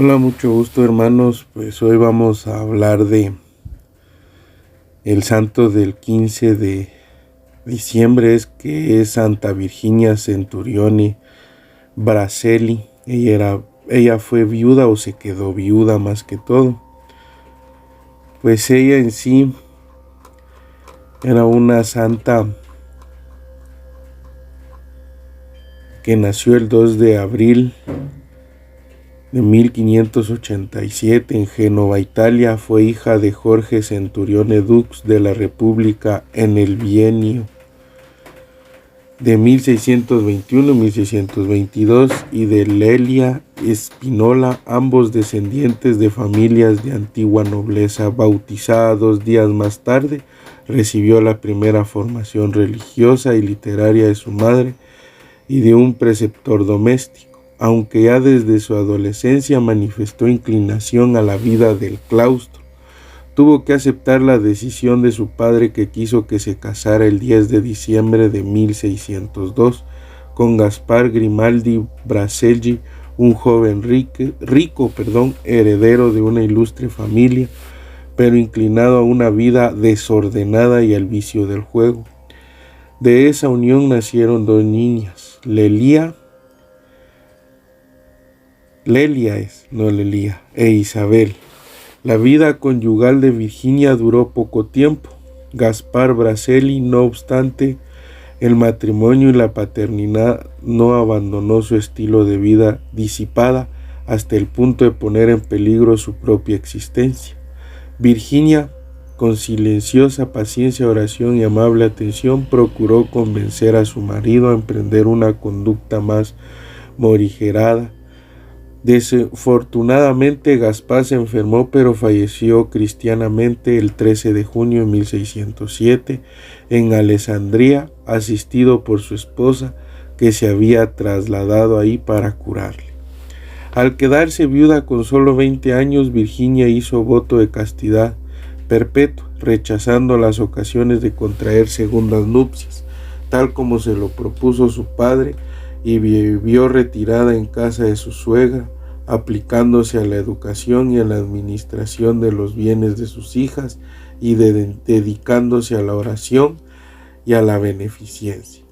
Hola, mucho gusto, hermanos. Pues hoy vamos a hablar de el santo del 15 de diciembre, que es Santa Virginia Centurione Braceli. Ella fue viuda, o se quedó viuda más que todo. Pues ella en sí era una santa que nació el 2 de abril de 1587 en Génova, Italia. Fue hija de Jorge Centurione Dux de la República en el bienio de 1621-1622 y de Lelia Spinola, ambos descendientes de familias de antigua nobleza. Bautizada 2 días más tarde, recibió la primera formación religiosa y literaria de su madre y de un preceptor doméstico. Aunque ya desde su adolescencia manifestó inclinación a la vida del claustro, tuvo que aceptar la decisión de su padre, que quiso que se casara el 10 de diciembre de 1602 con Gaspar Grimaldi Braceli, un joven rico, heredero de una ilustre familia, pero inclinado a una vida desordenada y al vicio del juego. De esa unión nacieron 2 niñas, Lelia e Isabel. La vida conyugal de Virginia duró poco tiempo. Gaspar Braceli, no obstante el matrimonio y la paternidad, no abandonó su estilo de vida disipada hasta el punto de poner en peligro su propia existencia. Virginia, con silenciosa paciencia, oración y amable atención, procuró convencer a su marido a emprender una conducta más morigerada. Desafortunadamente, Gaspar se enfermó, pero falleció cristianamente el 13 de junio de 1607 en Alessandria, asistido por su esposa, que se había trasladado ahí para curarle. Al quedarse viuda con solo 20 años, Virginia hizo voto de castidad perpetua, rechazando las ocasiones de contraer segundas nupcias, tal como se lo propuso su padre, y vivió retirada en casa de su suegra, aplicándose a la educación y a la administración de los bienes de sus hijas y dedicándose a la oración y a la beneficencia.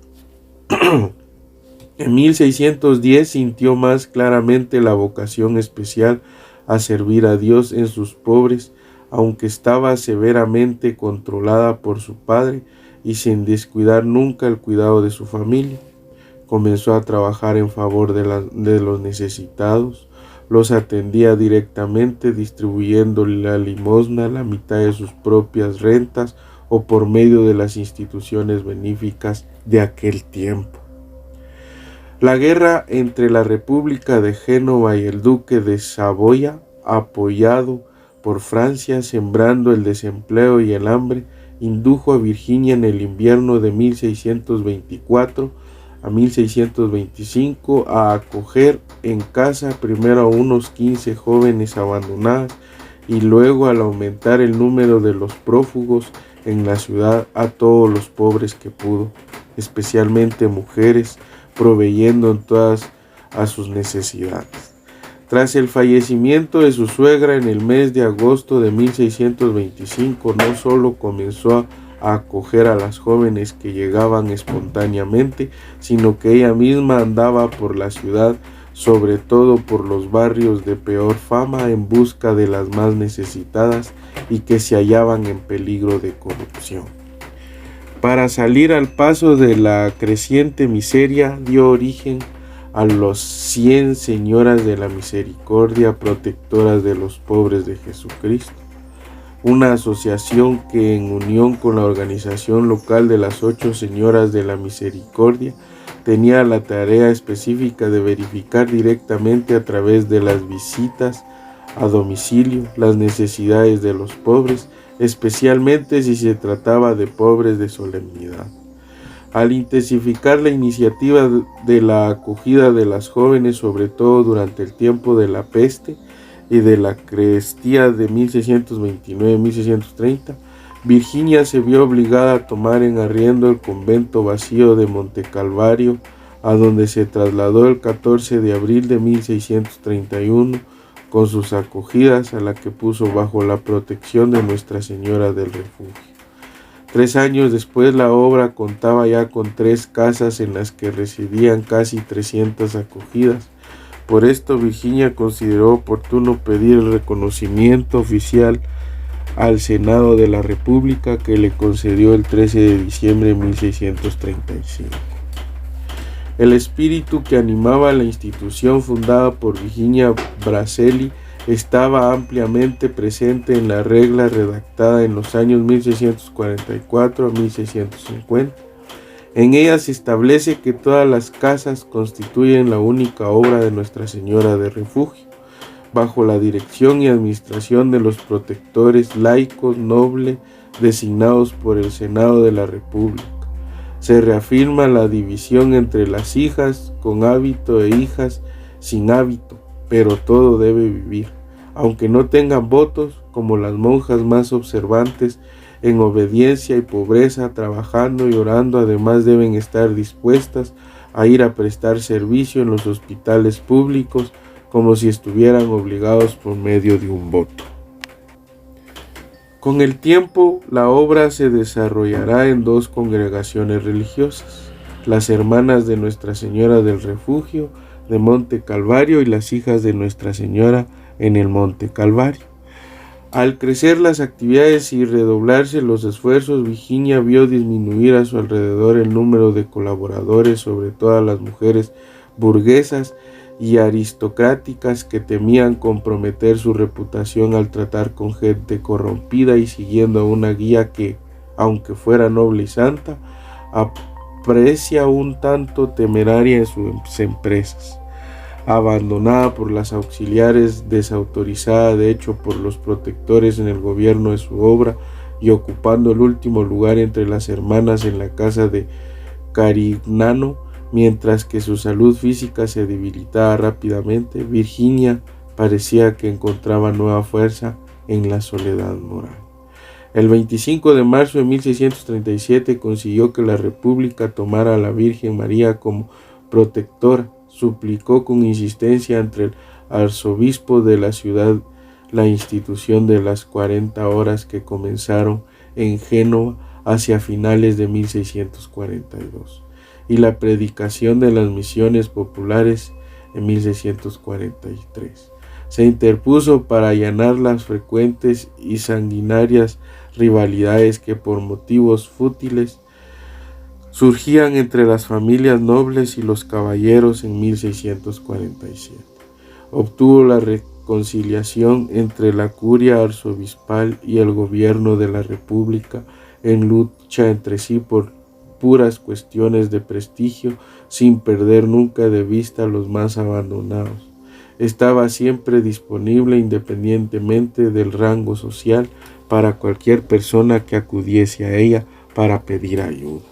En 1610 sintió más claramente la vocación especial a servir a Dios en sus pobres, aunque estaba severamente controlada por su padre y sin descuidar nunca el cuidado de su familia. Comenzó a trabajar en favor de los necesitados, los atendía directamente distribuyendo la limosna, la mitad de sus propias rentas o por medio de las instituciones benéficas de aquel tiempo. La guerra entre la República de Génova y el duque de Saboya, apoyado por Francia, sembrando el desempleo y el hambre, indujo a Virginia en el invierno de 1624 a 1625 a acoger en casa primero a unos 15 jóvenes abandonadas y luego, al aumentar el número de los prófugos en la ciudad, a todos los pobres que pudo, especialmente mujeres, proveyendo en todas a sus necesidades. Tras el fallecimiento de su suegra en el mes de agosto de 1625, no solo comenzó a acoger a las jóvenes que llegaban espontáneamente, sino que ella misma andaba por la ciudad, sobre todo por los barrios de peor fama, en busca de las más necesitadas y que se hallaban en peligro de corrupción. Para salir al paso de la creciente miseria, dio origen a los 100 Señoras de la Misericordia, protectoras de los pobres de Jesucristo, una asociación que, en unión con la organización local de las 8 Señoras de la Misericordia, tenía la tarea específica de verificar directamente a través de las visitas a domicilio las necesidades de los pobres, especialmente si se trataba de pobres de solemnidad. Al intensificar la iniciativa de la acogida de las jóvenes, sobre todo durante el tiempo de la peste y de la crestía de 1629-1630, Virginia se vio obligada a tomar en arriendo el convento vacío de Monte Calvario, a donde se trasladó el 14 de abril de 1631 con sus acogidas, a la que puso bajo la protección de Nuestra Señora del Refugio. 3 años después, la obra contaba ya con 3 casas en las que residían casi 300 acogidas. Por esto, Virginia consideró oportuno pedir el reconocimiento oficial al Senado de la República, que le concedió el 13 de diciembre de 1635. El espíritu que animaba la institución fundada por Virginia Bracelli estaba ampliamente presente en la regla redactada en los años 1644 a 1650. En ella se establece que todas las casas constituyen la única obra de Nuestra Señora de Refugio, bajo la dirección y administración de los protectores laicos nobles designados por el Senado de la República. Se reafirma la división entre las hijas con hábito e hijas sin hábito, pero todo debe vivir, aunque no tengan votos, como las monjas más observantes, en obediencia y pobreza, trabajando y orando. Además, deben estar dispuestas a ir a prestar servicio en los hospitales públicos, como si estuvieran obligados por medio de un voto. Con el tiempo, la obra se desarrollará en 2 congregaciones religiosas: las Hermanas de Nuestra Señora del Refugio de Monte Calvario y las Hijas de Nuestra Señora en el Monte Calvario. Al crecer las actividades y redoblarse los esfuerzos, Virginia vio disminuir a su alrededor el número de colaboradores, sobre todo las mujeres burguesas y aristocráticas que temían comprometer su reputación al tratar con gente corrompida y siguiendo a una guía que, aunque fuera noble y santa, aprecia un tanto temeraria en sus empresas. Abandonada por las auxiliares, desautorizada de hecho por los protectores en el gobierno de su obra, y ocupando el último lugar entre las hermanas en la casa de Carignano, mientras que su salud física se debilitaba rápidamente, Virginia parecía que encontraba nueva fuerza en la soledad moral. El 25 de marzo de 1637 consiguió que la República tomara a la Virgen María como protectora. Suplicó con insistencia ante el arzobispo de la ciudad la institución de las 40 horas, que comenzaron en Génova hacia finales de 1642, y la predicación de las misiones populares en 1643. Se interpuso para allanar las frecuentes y sanguinarias rivalidades que por motivos fútiles surgían entre las familias nobles y los caballeros en 1647. Obtuvo la reconciliación entre la curia arzobispal y el gobierno de la República, en lucha entre sí por puras cuestiones de prestigio, sin perder nunca de vista a los más abandonados. Estaba siempre disponible, independientemente del rango social, para cualquier persona que acudiese a ella para pedir ayuda.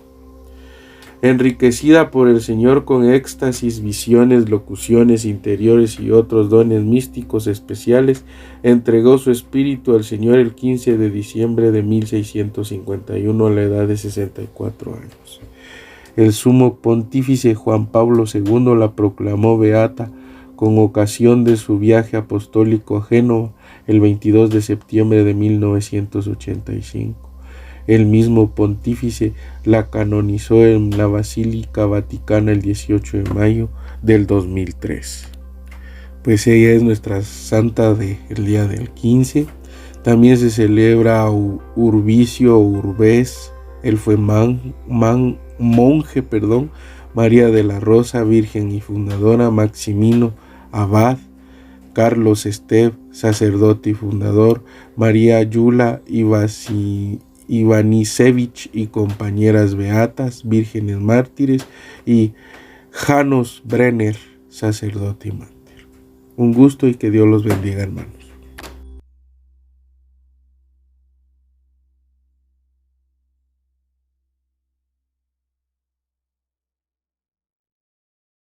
Enriquecida por el Señor con éxtasis, visiones, locuciones interiores y otros dones místicos especiales, entregó su espíritu al Señor el 15 de diciembre de 1651 a la edad de 64 años. El sumo pontífice Juan Pablo II la proclamó beata con ocasión de su viaje apostólico a Génova el 22 de septiembre de 1985. El mismo pontífice la canonizó en la Basílica Vaticana el 18 de mayo del 2003. Pues ella es nuestra santa del día del 15. También se celebra Urbicio Urbés, él fue monje, María de la Rosa, virgen y fundadora, Maximino abad, Carlos Esteve, sacerdote y fundador, María Yula Ivanisevich y compañeras beatas, vírgenes mártires, y Janos Brenner, sacerdote y mártir. Un gusto y que Dios los bendiga, hermanos.